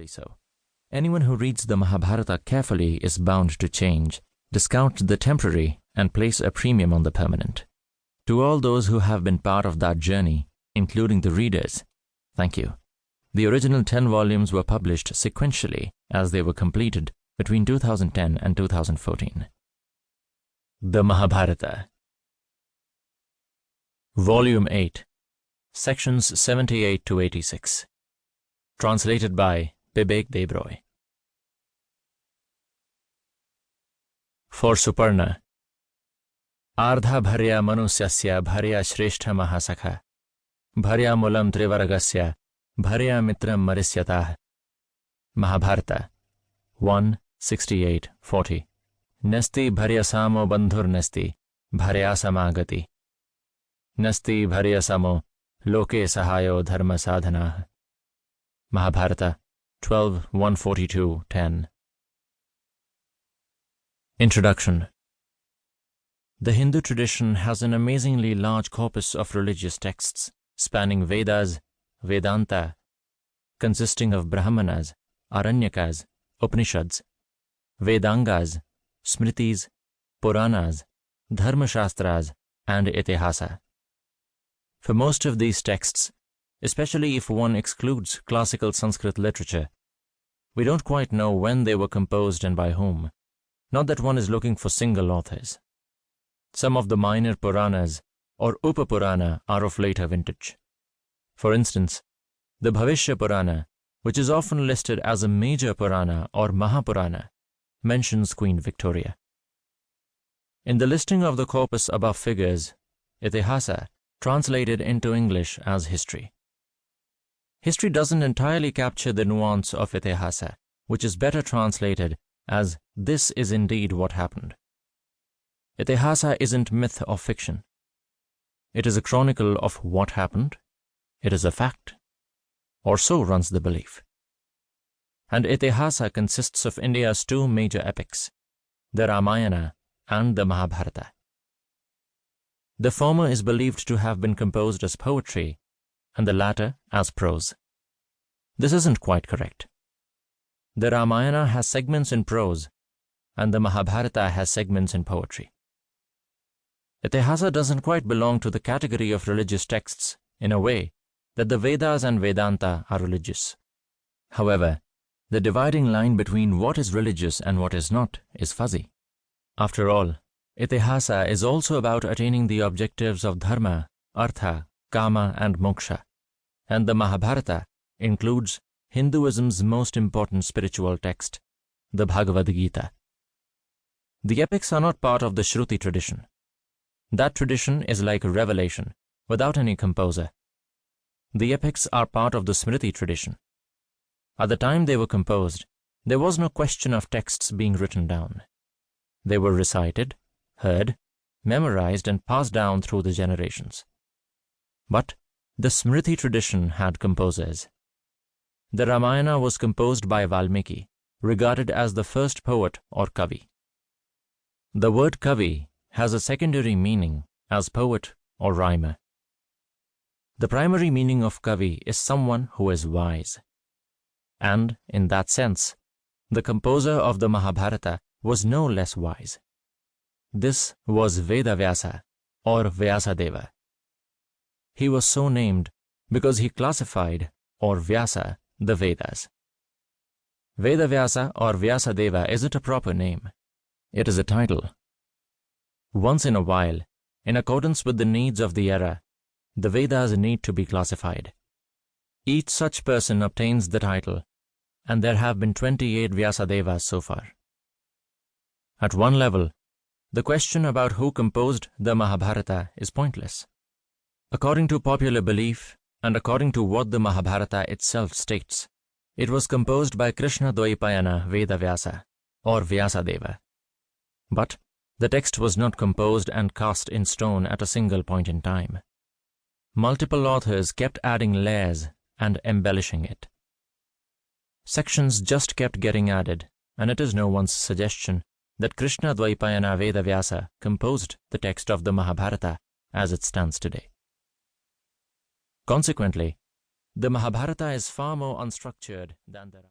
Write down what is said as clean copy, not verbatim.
decidedly so. Anyone who reads the Mahabharata carefully is bound to change, discount the temporary, and place a premium on the permanent. To all those who have been part of that journey, including the readers, thank you. The original 10 volumes were published sequentially as they were completed between 2010 and 2014. The Mahabharata. Volume 8, Sections 78 to 86. Translated by Bibek Debroy. For Suparna. Ardha bharya manusyasya bharya shrestha mahasakha. Bharya mulam trivargasya bharya mitram marisyatah. Mahabharata 1:68-40. Nasti bharya samo bandhur nasti bharya samagati. Nasti bharya samo loke sahayo dharma sadhanah. Mahabharata 12:142-10. Introduction. The Hindu tradition has an amazingly large corpus of religious texts spanning Vedas, Vedanta, consisting of Brahmanas, Aranyakas, Upanishads, Vedangas, Smritis, Puranas, Dharmashastras, and Itihasa. For most of these texts, especially if one excludes classical Sanskrit literature, we don't quite know when they were composed and by whom. Not that one is looking for single authors. Some of the minor Puranas or Upapurana are of later vintage. For instance, the Bhavishya Purana, which is often listed as a major Purana or Mahapurana, mentions Queen Victoria. In the listing of the corpus above figures, Itihasa translated into English as history. History doesn't entirely capture the nuance of Itihasa, which is better translated as this is indeed what happened. Itihasa isn't myth or fiction. It is a chronicle of what happened. It is a fact. Or so runs the belief. And Itihasa consists of India's 2 major epics, the Ramayana and the Mahabharata. The former is believed to have been composed as poetry, and the latter as prose. This isn't quite correct. The Ramayana has segments in prose, and the Mahabharata has segments in poetry. Itihasa doesn't quite belong to the category of religious texts in a way that the Vedas and Vedanta are religious. However, the dividing line between what is religious and what is not is fuzzy. After all, Itihasa is also about attaining the objectives of dharma, artha, kama, and moksha, and the Mahabharata includes Hinduism's most important spiritual text, the Bhagavad Gita. The epics are not part of the Shruti tradition. That tradition is like a revelation, without any composer. The epics are part of the Smriti tradition. At the time they were composed, there was no question of texts being written down. They were recited, heard, memorized, and passed down through the generations. But the Smriti tradition had composers. The Ramayana was composed by Valmiki, regarded as the first poet or kavi. The word kavi has a secondary meaning as poet or rhymer. The primary meaning of kavi is someone who is wise. And, in that sense, the composer of the Mahabharata was no less wise. This was Vedavyasa or Vyasadeva. He was so named because he classified, or Vyasa, the Vedas. Vedavyasa or Vyasadeva isn't a proper name. It is a title. Once in a while, in accordance with the needs of the era, the Vedas need to be classified. Each such person obtains the title, and there have been 28 Vyasadevas so far. At one level, the question about who composed the Mahabharata is pointless. According to popular belief, and according to what the Mahabharata itself states, it was composed by Krishna Dvaipayana Vedavyasa, or Vyasadeva. But the text was not composed and cast in stone at a single point in time. Multiple authors kept adding layers and embellishing it. Sections just kept getting added, and it is no one's suggestion that Krishna Dvaipayana Vedavyasa composed the text of the Mahabharata as it stands today. Consequently, the Mahabharata is far more unstructured than the